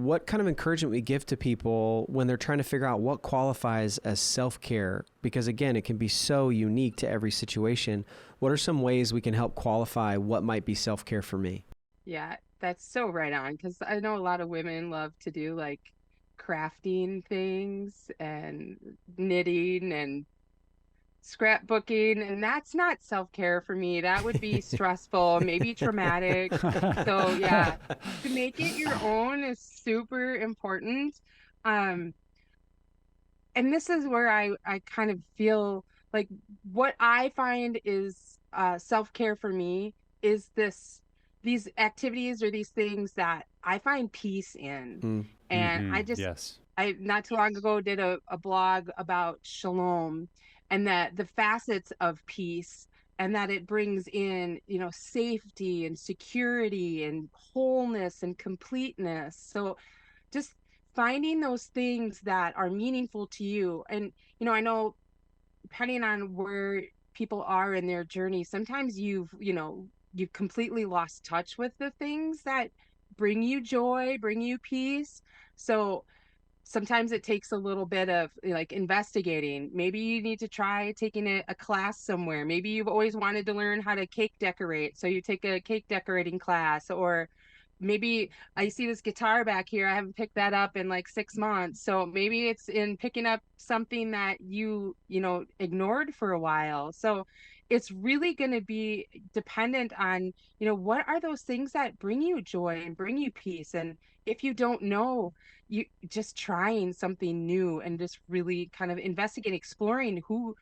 what kind of encouragement we give to people when they're trying to figure out what qualifies as self-care, because again, it can be so unique to every situation. What are some ways we can help qualify what might be self-care for me? Yeah, that's so right on because I know a lot of women love to do like crafting things and knitting and scrapbooking, and that's not self-care for me. That would be stressful, maybe traumatic. So yeah, to make it your own is super important. Um, and this is where I kind of feel like what I find is self-care for me is these activities or these things that I find peace in. Mm. And Yes. I not too long ago did a blog about shalom and that the facets of peace and that it brings in, safety and security and wholeness and completeness. So just finding those things that are meaningful to you. And, I know depending on where people are in their journey, sometimes you've completely lost touch with the things that bring you joy, bring you peace. So sometimes it takes a little bit of like investigating. Maybe you need to try taking a class somewhere. Maybe you've always wanted to learn how to cake decorate, so you take a cake decorating class. Or maybe I see this guitar back here. I haven't picked that up in like 6 months. So maybe it's in picking up something that you ignored for a while. So it's really going to be dependent on, what are those things that bring you joy and bring you peace. And if you don't know, you just trying something new and just really kind of investigating, exploring who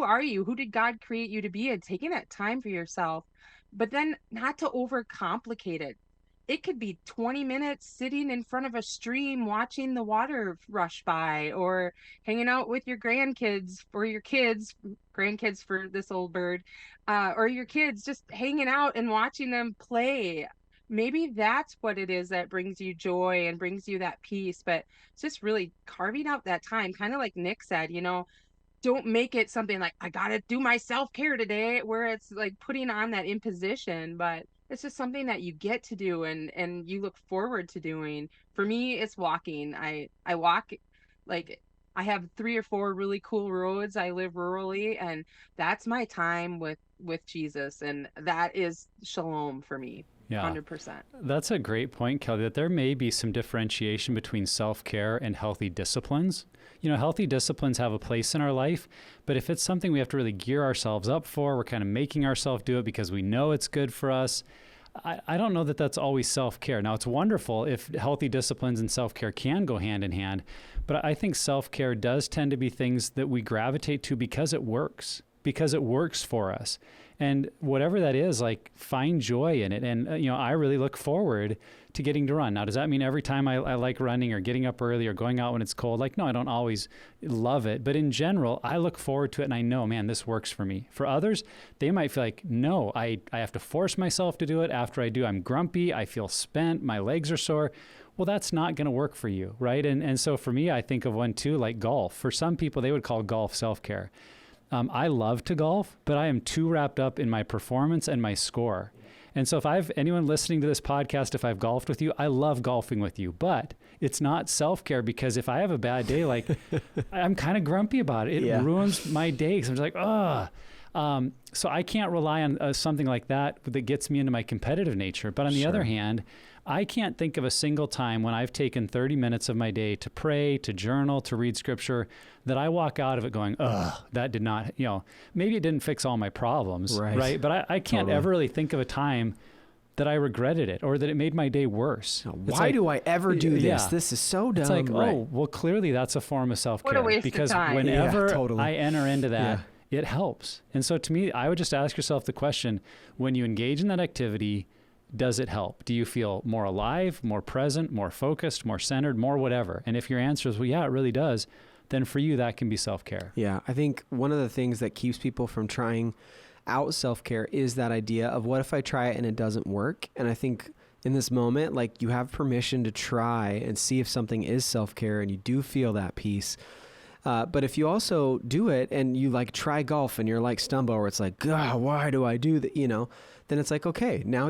are you, who did God create you to be, and taking that time for yourself, but then not to overcomplicate it. It could be 20 minutes sitting in front of a stream watching the water rush by, or hanging out with your grandkids or your kids, grandkids for this old bird, or your kids, just hanging out and watching them play. Maybe that's what it is that brings you joy and brings you that peace. But it's just really carving out that time, kind of like Nick said, don't make it something like I gotta do my self-care today, where it's like putting on that imposition. But it's just something that you get to do and you look forward to doing. For me, it's walking. I walk, like, I have 3 or 4 really cool roads. I live rurally, and that's my time with Jesus, and that is shalom for me. Yeah. 100%. That's a great point, Kelly, that there may be some differentiation between self-care and healthy disciplines. Healthy disciplines have a place in our life, but if it's something we have to really gear ourselves up for, we're kind of making ourselves do it because we know it's good for us. I don't know that that's always self-care. Now, it's wonderful if healthy disciplines and self-care can go hand in hand, but I think self-care does tend to be things that we gravitate to because it works for us. And whatever that is, like, find joy in it. And, I really look forward to getting to run. Now, does that mean every time I like running or getting up early or going out when it's cold? Like, no, I don't always love it. But in general, I look forward to it and I know, man, this works for me. For others, they might feel like, no, I have to force myself to do it. After I do, I'm grumpy. I feel spent. My legs are sore. Well, that's not going to work for you, right? And so for me, I think of one too, like golf. For some people, they would call golf self-care. I love to golf, but I am too wrapped up in my performance and my score. And so if anyone listening to this podcast, if I've golfed with you, I love golfing with you, but it's not self-care, because if I have a bad day, like, I'm kind of grumpy about it. It ruins my day. Cause I'm just like, ugh. So I can't rely on something like that gets me into my competitive nature. But on the other hand, I can't think of a single time when I've taken 30 minutes of my day to pray, to journal, to read scripture, that I walk out of it going, ugh, that did not, maybe it didn't fix all my problems, right? But I can't ever really think of a time that I regretted it or that it made my day worse. Why do I ever do this? Yeah. This is so dumb. It's like, oh, well, clearly that's a form of self-care. What a waste because of time. whenever I enter into that, it helps. And so to me, I would just ask yourself the question, when you engage in that activity, does it help? Do you feel more alive, more present, more focused, more centered, more whatever? And if your answer is, well, yeah, it really does, then for you, that can be self-care. Yeah, I think one of the things that keeps people from trying out self-care is that idea of, what if I try it and it doesn't work? And I think in this moment, like, you have permission to try and see if something is self-care and you do feel that peace. But if you also do it and you like try golf and you're like Stumbo, where it's like, God, why do I do that? Then it's like, okay, now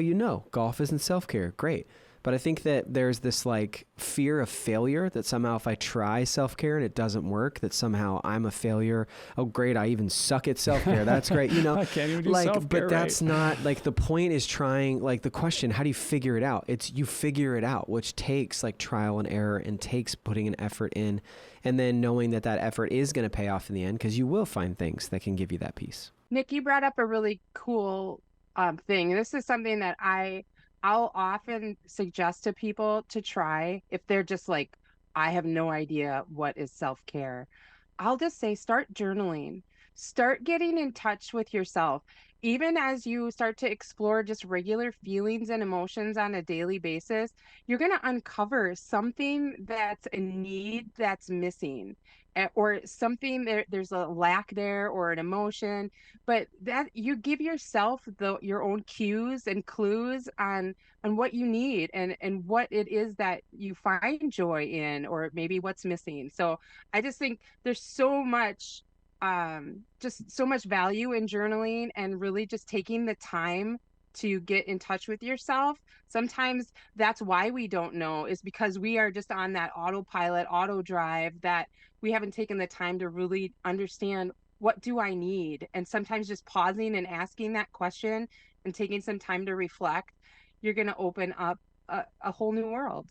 golf isn't self-care. Great. But I think that there's this like fear of failure, that somehow if I try self-care and it doesn't work, that somehow I'm a failure. Oh, great. I even suck at self-care. That's great. You know, I can't even do like, self-care but that's right. not like the point is trying, like the question, how do you figure it out? It's you figure it out, which takes like trial and error and takes putting an effort in, and then knowing that that effort is going to pay off in the end, because you will find things that can give you that peace. Nick, you brought up a really cool thing. This is something that I'll often suggest to people to try if they're just like, I have no idea what is self-care. I'll just say start journaling. Start getting in touch with yourself. Even as you start to explore just regular feelings and emotions on a daily basis, you're going to uncover something that's a need that's missing, or something there's a lack there, or an emotion, but that you give yourself your own cues and clues on what you need, and what it is that you find joy in, or maybe what's missing. So I just think there's so much just so much value in journaling, and really just taking the time to get in touch with yourself. Sometimes that's why we don't know, is because we are just on that autopilot, auto drive, that we haven't taken the time to really understand, what do I need? And sometimes just pausing and asking that question and taking some time to reflect, you're going to open up a whole new world.